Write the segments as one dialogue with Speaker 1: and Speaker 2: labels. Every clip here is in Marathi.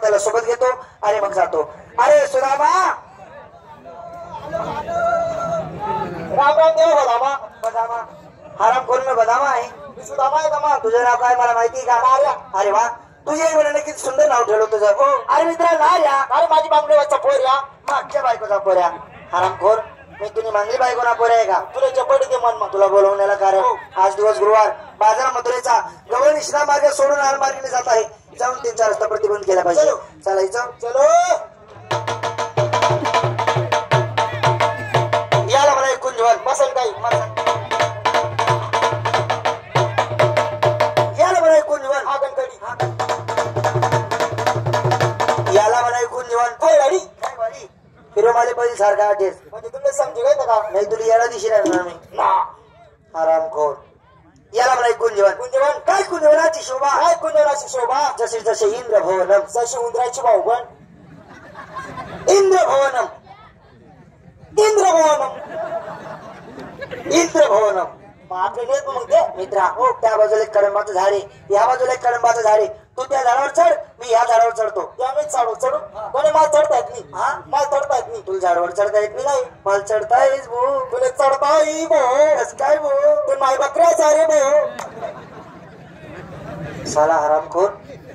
Speaker 1: त्याला सोबत घेतो आणि मग जातो. अरे सुदामा,
Speaker 2: राम राम देव बदामा.
Speaker 1: बदामा हराम खोर में बदामा आहे.
Speaker 2: सुदामा आहे का?
Speaker 1: तुझं नाव काय मला माहिती का? अरे वा, तुझे आई किती सुंदर नाव ठेवलं तुझं. अरे मित्रा नार्या.
Speaker 2: अरे माझी बांगडेवाचा पोऱ्या,
Speaker 1: मागच्या बायकोचा पोऱ्या. हरामखोर, मी तुझी मागली बायको ना पोऱ्या आहे का?
Speaker 2: तुला चपडी दे मन मग.
Speaker 1: तुला बोलवण्याला कारण आज दिवस गुरुवार, बाजार मथुरेचा गवळ निष्णा मार्ग सोडून आर मार्गाने जात आहे. जाऊन त्यांचा रस्ता प्रतिबंध केला पाहिजे. चालायचं.
Speaker 2: चलो.
Speaker 1: याला मला एक कुंजवन
Speaker 2: बसल काही
Speaker 1: याला मला एक कुंजवन
Speaker 2: आगन कडी.
Speaker 1: याला मला एक कुंजवन
Speaker 2: काय गाडी
Speaker 1: हिरोमाले पहिली सारखा आठेस.
Speaker 2: म्हणजे तुला समजू काय का?
Speaker 1: नाही तुला याला दिशी राहणार मी
Speaker 2: ना.
Speaker 1: हरामखोर. याला मला एक कुंजवन.
Speaker 2: कुंजवन
Speaker 1: काय कुंजवनाची शोभा.
Speaker 2: काय कुंजवनाची शोभा.
Speaker 1: जसे जसे इंद्रभवनम.
Speaker 2: जशी उंदराची भाऊबण.
Speaker 1: इंद्रभवनम.
Speaker 2: इंद्रभवनम.
Speaker 1: इंद्रभवनम.
Speaker 2: आपले नेत मग ते
Speaker 1: मित्रा, हो त्या बाजूला एक कडंबाचं झाड आहे, या बाजूला एक कडंबाचं झाड आहे. तू त्या झाडावर चढ, मी या झाडावर चढतो.
Speaker 2: त्यामुळे चढू चढू कोणी माल चढता येत नाही.
Speaker 1: हा,
Speaker 2: माल चढता येत नाही.
Speaker 1: तुला झाडावर चढता येत नाही. मला चढता येईल भो.
Speaker 2: तुला चढता येई भो.
Speaker 1: काय भो.
Speaker 2: तू माय बकऱ्याचा रे भो.
Speaker 1: साला हरामखोर,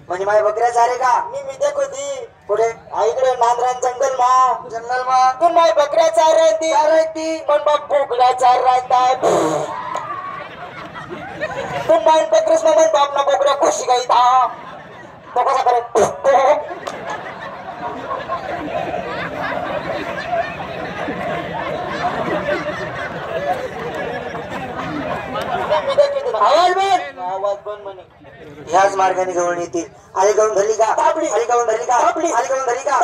Speaker 1: म्हणजे माझ्या बकऱ्या झाले का?
Speaker 2: मी देखो ती
Speaker 1: पुढे
Speaker 2: आईकडे नांदरान जंगल मा.
Speaker 1: जंगल मा
Speaker 2: तू माय बकऱ्याचा रे ती.
Speaker 1: अरे ती
Speaker 2: पण मग बोकड्याचा राहतात. तू माय बकरेस ना म्हणतो आपला बोकड्या खुशी गाई था. तो कसा करे. आवाज बंद म्हणे.
Speaker 1: ह्याच मार्गाने गवळण येतील. आली गवळण धरली का?
Speaker 2: तापडी.
Speaker 1: आली गवळण धरली का?
Speaker 2: तापडी.
Speaker 1: आली गवळण धरली का?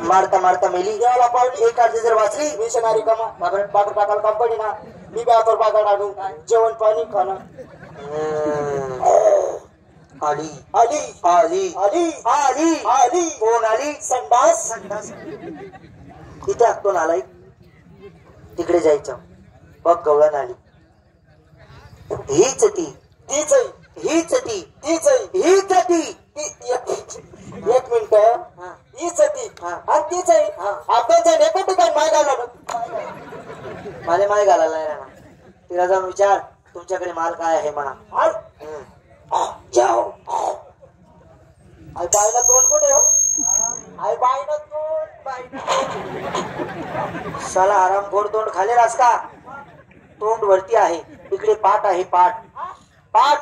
Speaker 1: मारता मारता मेली.
Speaker 2: देवाला पावली.
Speaker 1: एक अर्धी जर वाचली
Speaker 2: मिशनरी कमा बाबर टाकाल कंपनी ना. मी ब्यावर बाजार आणून जेवण पाणी खाणं.
Speaker 1: आली
Speaker 2: आली
Speaker 1: आली
Speaker 2: आली
Speaker 1: आली
Speaker 2: आली.
Speaker 1: कोण आली?
Speaker 2: संडास.
Speaker 1: संडास. इथे आखतून आलाय. तिकडे जायचं. बघ गवळण आली. हीच ती.
Speaker 2: तीच
Speaker 1: हीच ती.
Speaker 2: तीच
Speaker 1: हीच ती.
Speaker 2: एक मिनिट. हीच ती आणि तीच आपण एका ठिकाणी माय घालवलं.
Speaker 1: मला माय घालायला नाही राहणार. तिला जाऊन विचार तुमच्याकडे माल काय आहे म्हणा.
Speaker 2: जाओ. आई बाईला तोंड कुठे हो. आई बाईनं तोंड.
Speaker 1: साला आरामखोर, तोंड खालेलास का? तोंड वरती आहे. इकडे पाठ आहे. पाठ पाठ.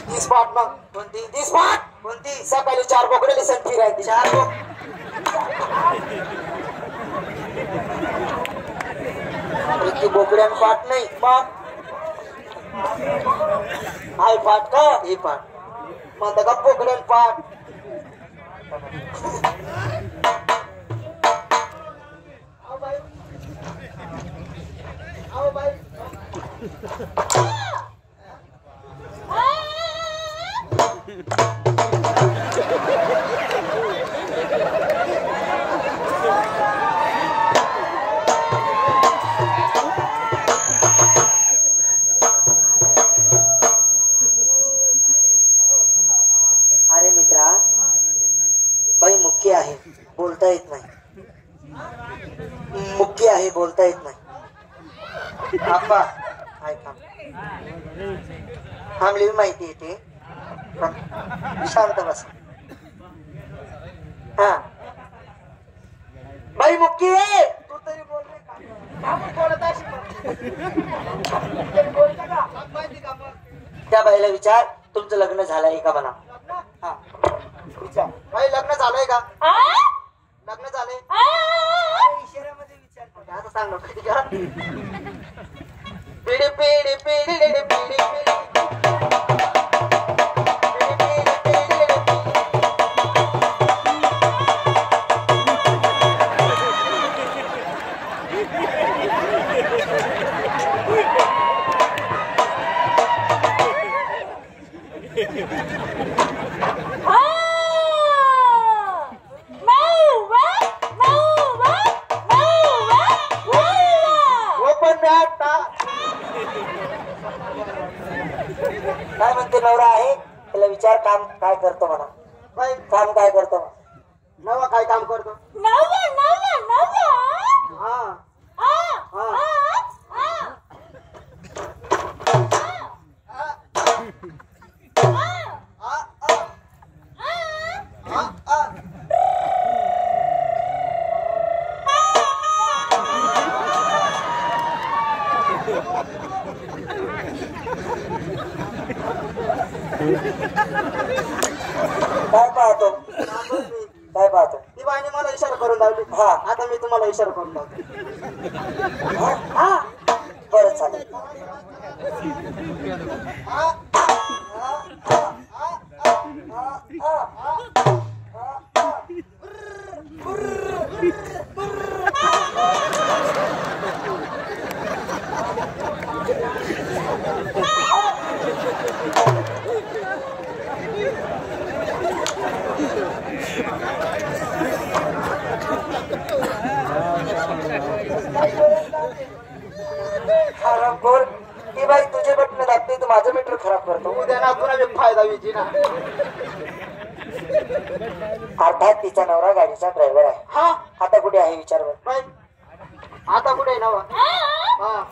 Speaker 2: तीस पाठ मग
Speaker 1: कोणती?
Speaker 2: 30 पाठ.
Speaker 1: कोणती?
Speaker 2: सकाळी 4 बोकडेली संठी राहते.
Speaker 1: 4 बोकड्यान पाठ नाही.
Speaker 2: मग आई पाठ का?
Speaker 1: हे पाठ.
Speaker 2: म्हणता का बोकड्यान पाठ.
Speaker 1: अरे मित्रा, बाई मुख्य आहे, बोलता येत नाही. मुख्य आहे, बोलता येत नाही. आप्पा ऐका, थांबली माहिती येते. शांत बस. हा, बाई मुख्य आहे. तू तरी बोल रे. त्या बाईला विचार तुमचं लग्न झालंय का म्हणा. हा विचार. बाई लग्न झालंय का? लग्न झालंय. इशाऱ्यामध्ये विचार. असं सांग नको. पिढी पिढी पिढी पिढी पिढी. काय म्हणते नवरा आहे त्याला विचार काम काय करतो म्हणा. बाई काम काय करतो नवा काय काम करतो
Speaker 3: नवा नवा नवा
Speaker 1: हा काय पाहतो काय पाहतो ती बाईने मला इशारा करून लावली. हा आता मी तुम्हाला इशारा करून लावतो. हा बरं चालेल. हरामखोर ती बाई तुझे बटन दाबते तू माझं मीटर खराब करतो. उद्या ना तुला फायदा विची ना. अर्थात तिचा नवरा गाडीचा ड्रायव्हर आहे. हा आता कुठे आहे विचार बर बाई. आता कुठे आहे नवा हा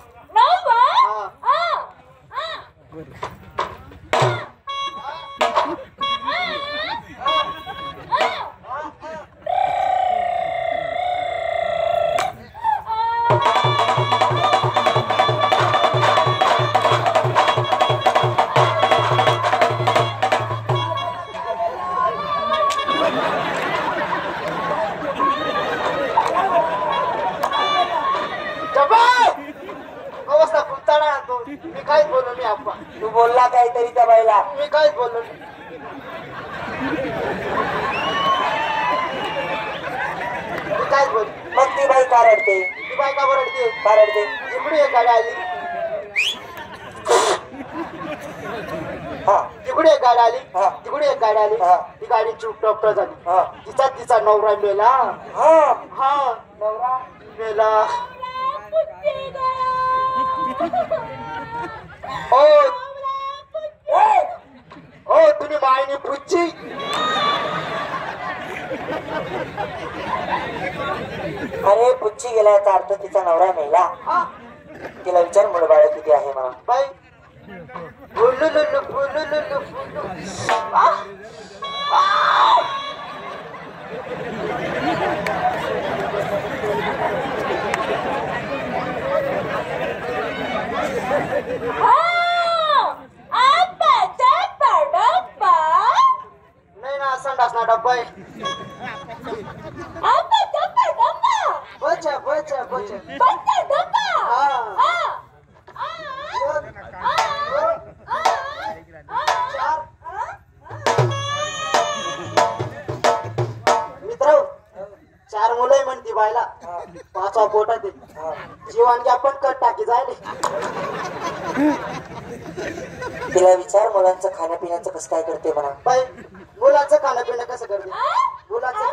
Speaker 1: मी काहीच बोललो मी आप्पा. तू बोलला काहीतरी त्या बाईला. मी काहीच बोललो मी काहीच बोल. मग ती बाई का रडते ती बाई का रडते का रडते तिकडे एक गाडी आली. हा तिकडे एक गाडी आली. हा तिकडे एक गाडी आली. हा ती गाडी चुपटॉप झाली. हा तिचा नवरा मेला. हा हा नवरा मेला. ओ तुम्ही मायनी पुच्ची अरे पुच्ची गेल्याचा अर्थ तिचा नवरा मेला. तिला विचार मुलं बाळ किती आहे मला. बाई बोलू लुलू बोलू लुलू नाही ना संडास ना डब्बा आहे. बचा बचा बचा मित्र 4 मुलं म्हणती बायला 5 पोटात जीवांगी आपण कट टाकी जायले. तिला विचार मुलांचं खाण्यापिण्याचं कसं काय करते म्हणा. बाई मुलांचं खाणं कसं करते मुलांचं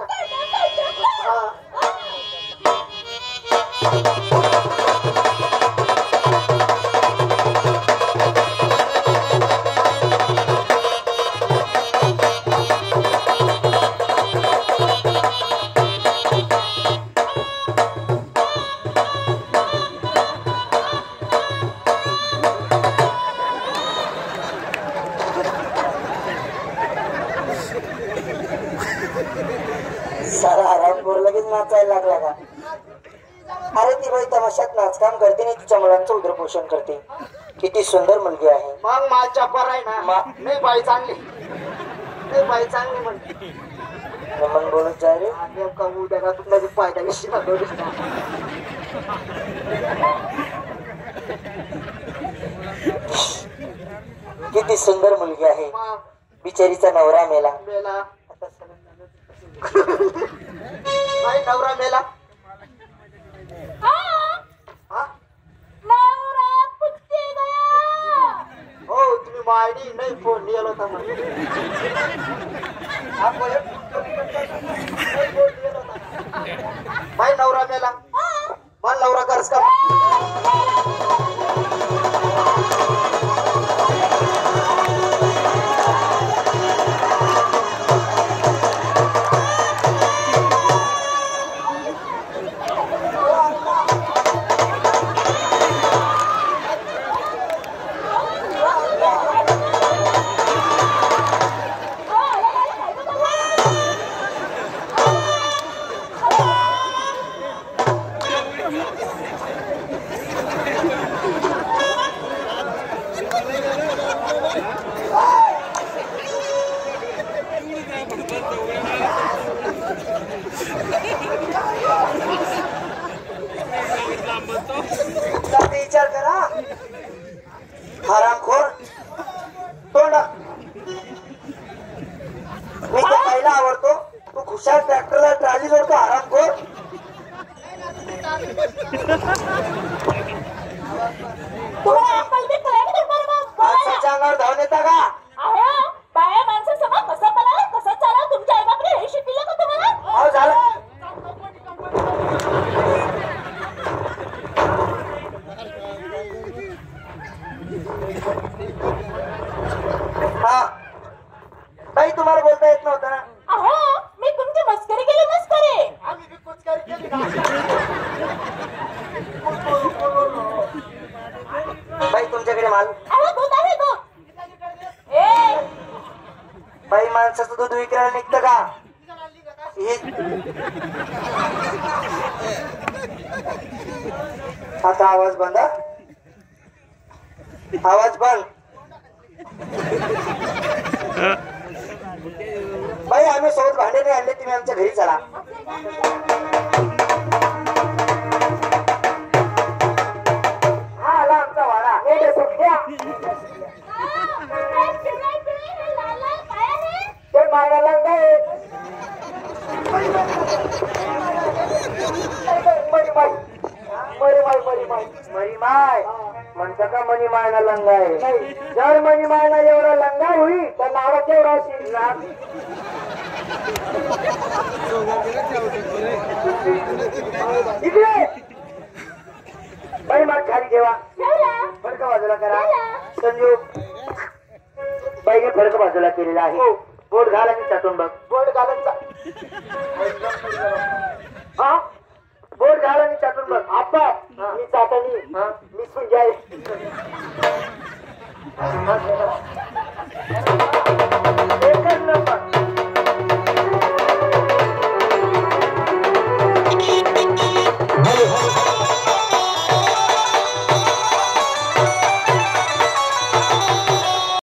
Speaker 1: सारा आरामखोर लगेच नाचायला लागला का. अरे ती बाई तमाशात नाचकाम करते आणि तिच्या मुलांचं उदरपोषण करते. किती सुंदर मुलगी आहे. मग माझ्या पर आहे ना नाही बाई चांगली नाही बाई चांगली म्हणते मग बोलत जाय रे. नेमका उद्या का तुला फायदा निश्चित किती सुंदर मुलगी आहे. बिचारीचा नवरा मेला. बाई नवरा मेला. हो तुम्ही मायडी नाही फोन लिहिला होता बाई नवरा मेला. मला नवरा करस का विचार करा हरामखोर तोंड मी तो पहिला आवडतो तू खुशाल ट्रॅक्टरला ट्राली जोडतो हरामखोर
Speaker 3: तुम्हाला अक्कल बी कळली का बरं मग? बोला.
Speaker 1: माणसाच्या अंगावर धावून येता का
Speaker 3: अहो, बाया माणसासमोर कसं बोलावं, कसं चालावं तुमच्या आईबापाने हे शिकवलं का तुम्हाला?
Speaker 1: हो झालं हा ताई तुम्हाला बोलता येत नव्हतं ना
Speaker 3: अहो, मी तुमची मस्करी केली मस्करी.
Speaker 1: बाई तुमच्याकडे माल
Speaker 3: अहो, दूध आहे दूध. ए,
Speaker 1: बाई माणसाचं दूध विकायला निघतं का आता आवाज बंद हा? आवाज बंद बाई आम्ही सोबत भांडे नाही आणले तुम्ही आमच्या घरी चला हा आला आमचा वाडा हे सुट्ट्या
Speaker 3: हे लाल लाल काय आहे?
Speaker 1: ते मागायला काय मणिमाय म्हणता का मणिमायला लंगा आहे जर मणिमायला एवढा लंगा होईल तर नावाचा एवढा शिरला इकडे बाई मग खाली ठेवा
Speaker 3: ठेवला.
Speaker 1: फडक बाजूला करा
Speaker 3: ठेवला.
Speaker 1: संजू बाईने फडक बाजूला केलेला आहे बोट घाल आणि चाटून बघ बोट घालायचा हा बोट घाल आणि चाटून बघ आप्पा मी चाटणी मी सुंजाय